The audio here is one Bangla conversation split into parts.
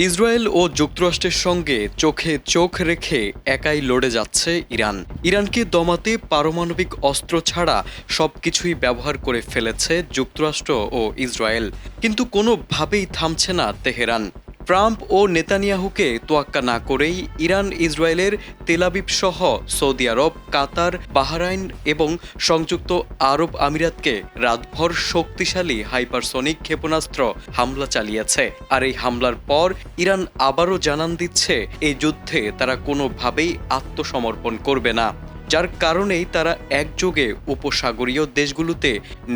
ইসরায়েল ও যুক্তরাষ্ট্রের সঙ্গে চোখে চোখ রেখে একাই লড়ে যাচ্ছে ইরান। ইরানকে দমাতে পারমাণবিক অস্ত্র ছাড়া সবকিছুই ব্যবহার করে ফেলেছে যুক্তরাষ্ট্র ও ইসরায়েল, কিন্তু কোনোভাবেই থামছে না তেহরান। ট্রাম্প ও নেতানিয়াহুকে তোয়াক্কা না করেই ইরান ইসরায়েলের তেলাবিব সহ সৌদি আরব, কাতার, বাহরাইন এবং সংযুক্ত আরব আমিরাতকে রাতভর শক্তিশালী হাইপারসনিক ক্ষেপণাস্ত্র হামলা চালিয়েছে। আর এই হামলার পর ইরান আবারও জানান দিচ্ছে এই যুদ্ধে তারা কোনোভাবেই আত্মসমর্পণ করবে না, যার কারণেই তারা একযোগে উপসাগরীয় দেশগুলোতে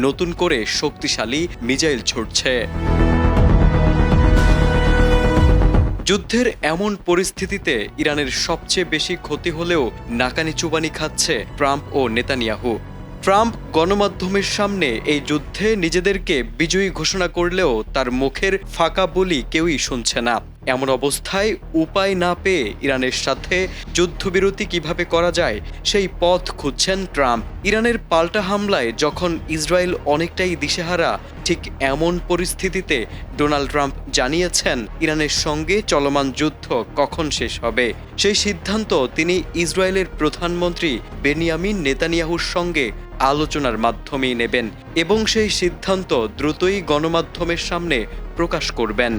নতুন করে শক্তিশালী মিসাইল ছুড়ছে। যুদ্ধের এমন পরিস্থিতিতে ইরানের সবচেয়ে বেশি ক্ষতি হলেও নাকানি চুবানি খাচ্ছে ট্রাম্প ও নেতানিয়াহু। ট্রাম্প গণমাধ্যমের সামনে এই যুদ্ধে নিজেদেরকে বিজয়ী ঘোষণা করলেও তার মুখের ফাঁকা বলি কেউই শুনছে না। এমন অবস্থায় উপায় না পেয়ে ইরানের সাথে যুদ্ধবিরতি কিভাবে করা যায় সেই পথ খুঁজছেন ট্রাম্প। ইরানের পাল্টা হামলায় যখন ইসরায়েল অনেকটাই দিশেহারা, ঠিক এমন পরিস্থিতিতে ডোনাল্ড ট্রাম্প জানিয়েছেন ইরানের সঙ্গে চলমান যুদ্ধ কখন শেষ হবে সেই সিদ্ধান্ত তিনি ইসরায়েলের প্রধানমন্ত্রী বেনিয়ামিন নেতানিয়াহুর সঙ্গে আলোচনার মাধ্যমেই নেবেন এবং সেই সিদ্ধান্ত দ্রুতই গণমাধ্যমের সামনে প্রকাশ করবেন।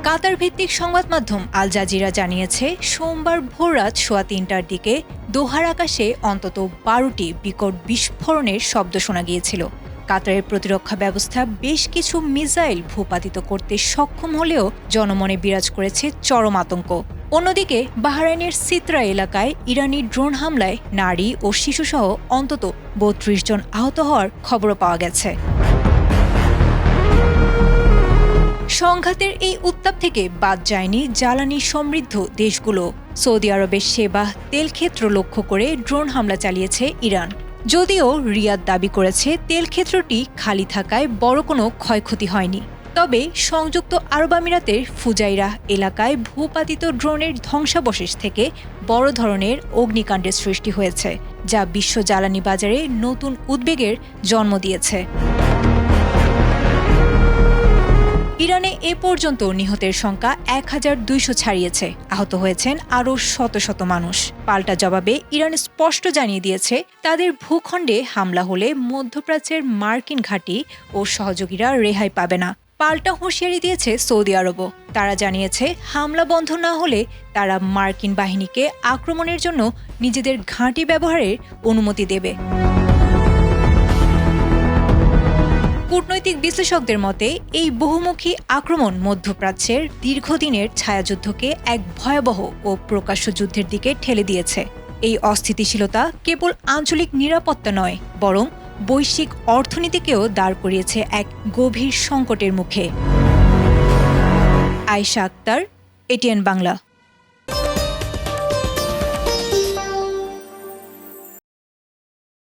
কাতার ভিত্তিক সংবাদ মাধ্যম আল জাজিরা জানিয়েছে, সোমবার ভোররাত 3:15টার দিকে দোহার আকাশে অন্তত 12টি বিকট বিস্ফোরণের শব্দ শোনা গিয়েছিল। কাতারের প্রতিরক্ষা ব্যবস্থা বেশ কিছু মিসাইল ভূপাতিত করতে সক্ষম হলেও জনমনে বিরাজ করেছে চরম আতঙ্ক। অন্যদিকে বাহরাইনের সিত্রা এলাকায় ইরানি ড্রোন হামলায় নারী ও শিশুসহ অন্তত 32 জন আহত হওয়ার খবরও পাওয়া গেছে। সংঘাতের এই উত্তাপ থেকে বাদ যায়নি জ্বালানি সমৃদ্ধ দেশগুলো। সৌদি আরবের সেবাহ তেল ক্ষেত্র লক্ষ্য করে ড্রোন হামলা চালিয়েছে ইরান। যদিও রিয়াদ দাবি করেছে তেল ক্ষেত্রটি খালি থাকায় বড় কোনো ক্ষয়ক্ষতি হয়নি, তবে সংযুক্ত আরব আমিরাতের ফুজাইরা এলাকায় ভূপাতিত ড্রোনের ধ্বংসাবশেষ থেকে বড় ধরনের অগ্নিকাণ্ডের সৃষ্টি হয়েছে, যা বিশ্ব জ্বালানি বাজারে নতুন উদ্বেগের জন্ম দিয়েছে। ইরানে এ পর্যন্ত নিহতের সংখ্যা 1200 ছাড়িয়েছে, আহত হয়েছেন আরও শত শত মানুষ। পাল্টা জবাবে ইরান স্পষ্ট জানিয়ে দিয়েছে, তাদের ভূখণ্ডে হামলা হলে মধ্যপ্রাচ্যের মার্কিন ঘাঁটি ও সহযোগীরা রেহাই পাবে না। পাল্টা হুঁশিয়ারি দিয়েছে সৌদি আরবও। তারা জানিয়েছে, হামলা বন্ধ না হলে তারা মার্কিন বাহিনীকে আক্রমণের জন্য নিজেদের ঘাঁটি ব্যবহারের অনুমতি দেবে। কূটনৈতিক বিশ্লেষকদের মতে, এই বহুমুখী আক্রমণ মধ্যপ্রাচ্যের দীর্ঘদিনের ছায়াযুদ্ধকে এক ভয়াবহ ও প্রকাশ্য যুদ্ধের দিকে ঠেলে দিয়েছে। এই অস্থিতিশীলতা কেবল আঞ্চলিক নিরাপত্তা নয়, বরং বৈশ্বিক অর্থনীতিকেও দাঁড় করিয়েছে এক গভীর সংকটের মুখে। আয়েশা আক্তার, এটিএন বাংলা।